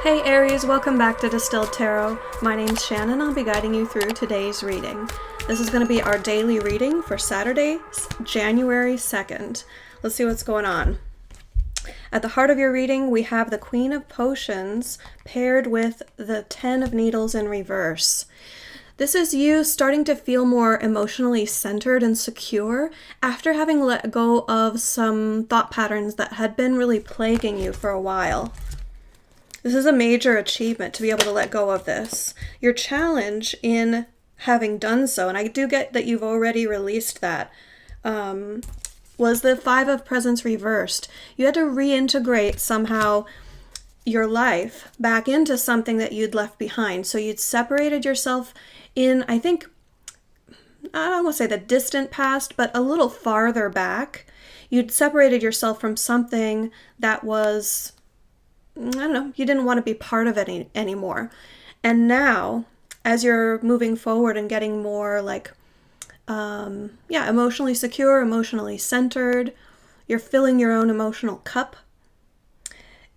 Hey Aries, welcome back to Distilled Tarot. My name's Shannon. I'll be guiding you through today's reading. This is going to be our daily reading for Saturday, January 2nd. Let's see what's going on. At the heart of your reading, we have the Queen of Potions paired with the Ten of Needles in reverse. This is you starting to feel more emotionally centered and secure after having let go of some thought patterns that had been really plaguing you for a while. This is a major achievement to be able to let go of this. Your challenge in having done so, and I do get that you've already released that, was the Five of Presents reversed. You had to reintegrate somehow your life back into something that you'd left behind. So you'd separated yourself in, I think, I don't want to say the distant past, but a little farther back. You'd separated yourself from something that was, I don't know, you didn't want to be part of it anymore. And now, as you're moving forward and getting more emotionally secure, emotionally centered, you're filling your own emotional cup.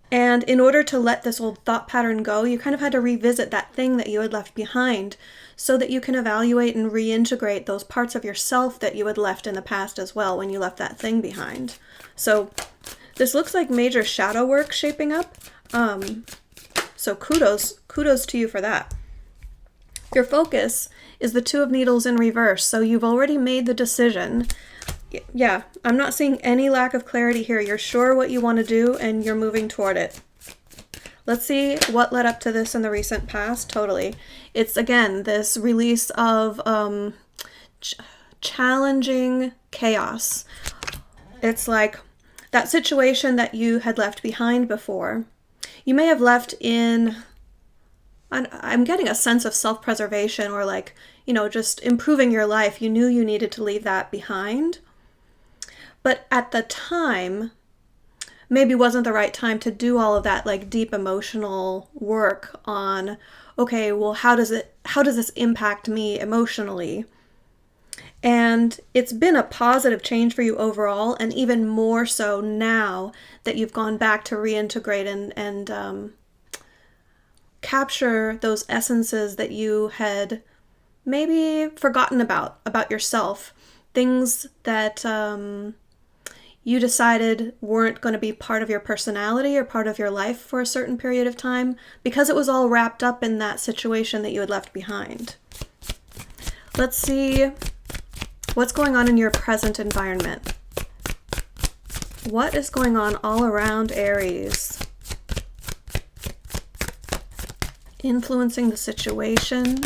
And in order to let this old thought pattern go, you kind of had to revisit that thing that you had left behind so that you can evaluate and reintegrate those parts of yourself that you had left in the past as well when you left that thing behind. So this looks like major shadow work shaping up. So kudos to you for that. Your focus is the Two of Needles in reverse. So you've already made the decision. Yeah, I'm not seeing any lack of clarity here. You're sure what you want to do and you're moving toward it. Let's see what led up to this in the recent past. Totally. It's, again, this release of challenging chaos. It's like that situation that you had left behind before. You may have left in, I'm getting a sense of self-preservation or just improving your life. You knew you needed to leave that behind. But at the time, maybe wasn't the right time to do all of that deep emotional work on, okay, well, how does this impact me emotionally? And it's been a positive change for you overall, and even more so now that you've gone back to reintegrate and capture those essences that you had maybe forgotten about yourself. Things that you decided weren't going to be part of your personality or part of your life for a certain period of time because it was all wrapped up in that situation that you had left behind. Let's see what's going on in your present environment. What is going on all around Aries? Influencing the situation,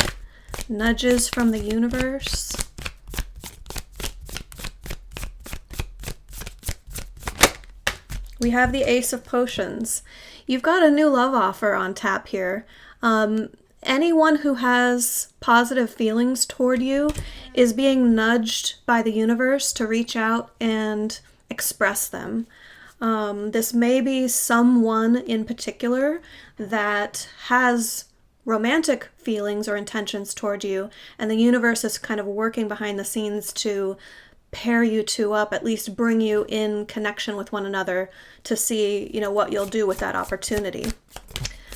nudges from the universe. We have the Ace of Potions. You've got a new love offer on tap here. Anyone who has positive feelings toward you is being nudged by the universe to reach out and express them. This may be someone in particular that has romantic feelings or intentions toward you, and the universe is kind of working behind the scenes to pair you two up, at least bring you in connection with one another to see, what you'll do with that opportunity.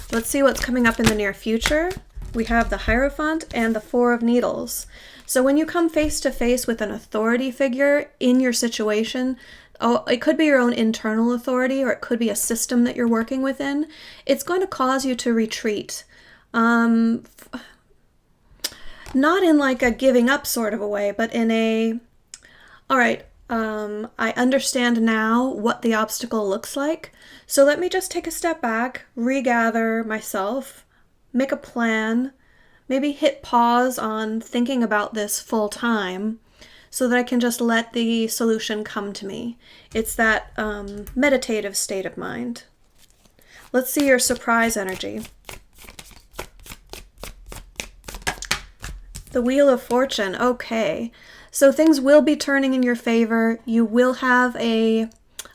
Let's see what's coming up in the near future. We have the Hierophant and the Four of Needles. So when you come face to face with an authority figure in your situation, it could be your own internal authority or it could be a system that you're working within, it's going to cause you to retreat. Not in a giving up sort of a way, but in a, all right, I understand now what the obstacle looks like. So let me just take a step back, regather myself, make a plan, maybe hit pause on thinking about this full time so that I can just let the solution come to me. It's that meditative state of mind. Let's see your surprise energy. The Wheel of Fortune. Okay. So things will be turning in your favor. You will have a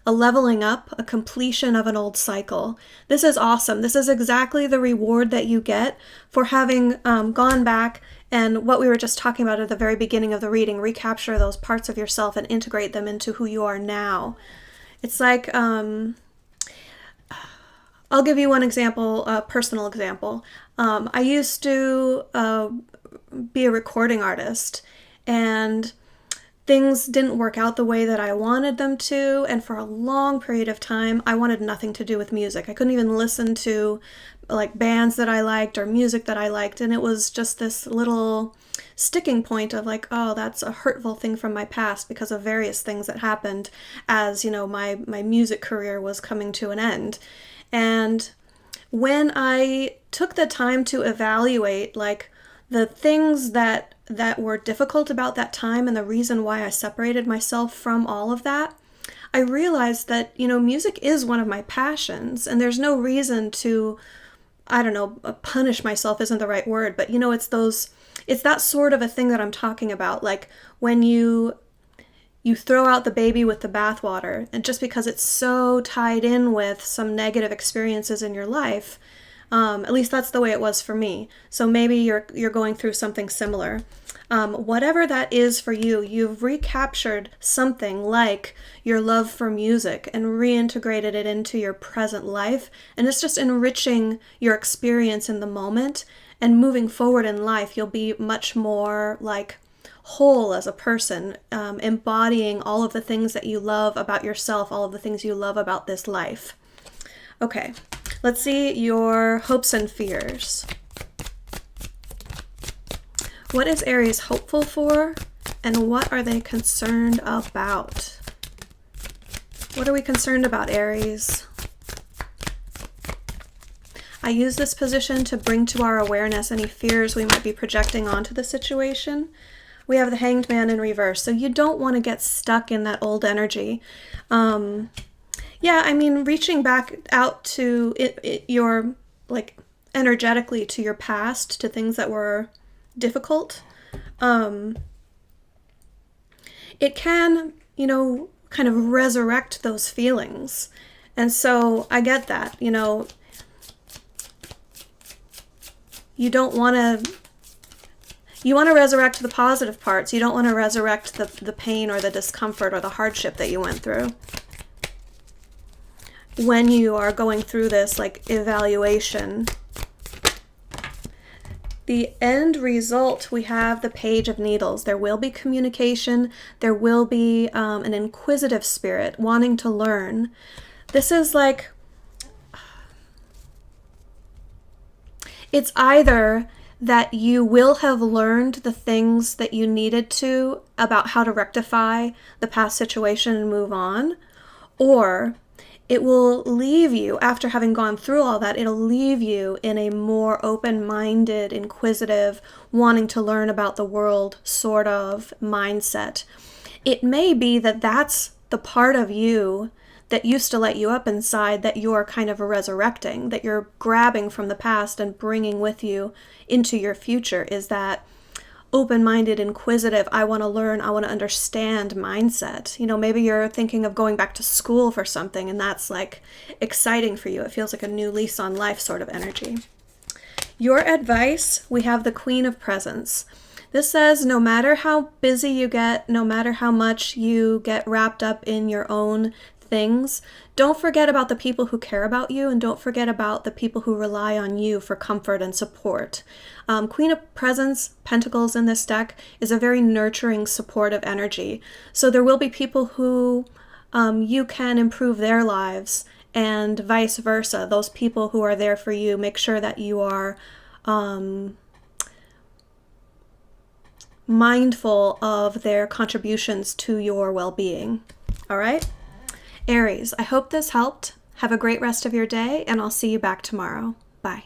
leveling up, a completion of an old cycle. This is awesome. This is exactly the reward that you get for having gone back and what we were just talking about at the very beginning of the reading, recapture those parts of yourself and integrate them into who you are now. It's like I'll give you one example, a personal example. I used to be a recording artist, and things didn't work out the way that I wanted them to, and for a long period of time, I wanted nothing to do with music. I couldn't even listen to like bands that I liked or music that I liked, and it was just this little sticking point of like, oh, that's a hurtful thing from my past because of various things that happened as, my music career was coming to an end. And when I took the time to evaluate like the things that were difficult about that time and the reason why I separated myself from all of that, I realized that, music is one of my passions, and there's no reason to, I don't know, punish myself isn't the right word, but it's that sort of a thing that I'm talking about. Like when you throw out the baby with the bathwater, and just because it's so tied in with some negative experiences in your life, at least that's the way it was for me. So maybe you're going through something similar. Whatever that is for you, you've recaptured something like your love for music and reintegrated it into your present life, and it's just enriching your experience in the moment. And moving forward in life, you'll be much more like whole as a person, embodying all of the things that you love about yourself, all of the things you love about this life. Okay, let's see your hopes and fears. What is Aries hopeful for, and what are they concerned about? What are we concerned about, Aries? I use this position to bring to our awareness any fears we might be projecting onto the situation. We have the Hanged Man in reverse, so you don't want to get stuck in that old energy. Reaching back out to your, like, energetically to your past, to things that were difficult, it can, kind of resurrect those feelings. And so I get that, you want to resurrect the positive parts. You don't want to resurrect the pain or the discomfort or the hardship that you went through. When you are going through this like evaluation, the end result, we have the Page of Needles. There will be communication. There will be an inquisitive spirit wanting to learn. This is like, it's either that you will have learned the things that you needed to about how to rectify the past situation and move on, or it will leave you, after having gone through all that, it'll leave you in a more open-minded, inquisitive, wanting to learn about the world sort of mindset. It may be that that's the part of you that used to let you up inside that you're kind of resurrecting, that you're grabbing from the past and bringing with you into your future, is that open-minded, inquisitive, I want to learn, I want to understand mindset. Maybe you're thinking of going back to school for something, and that's like exciting for you. It feels like a new lease on life sort of energy. Your advice, we have the Queen of Presents. This says no matter how busy you get, no matter how much you get wrapped up in your own things, don't forget about the people who care about you, and don't forget about the people who rely on you for comfort and support. Queen of Presents, Pentacles in this deck, is a very nurturing, supportive energy. So there will be people who you can improve their lives, and vice versa. Those people who are there for you, make sure that you are mindful of their contributions to your well-being. All right? Aries, I hope this helped. Have a great rest of your day, and I'll see you back tomorrow. Bye.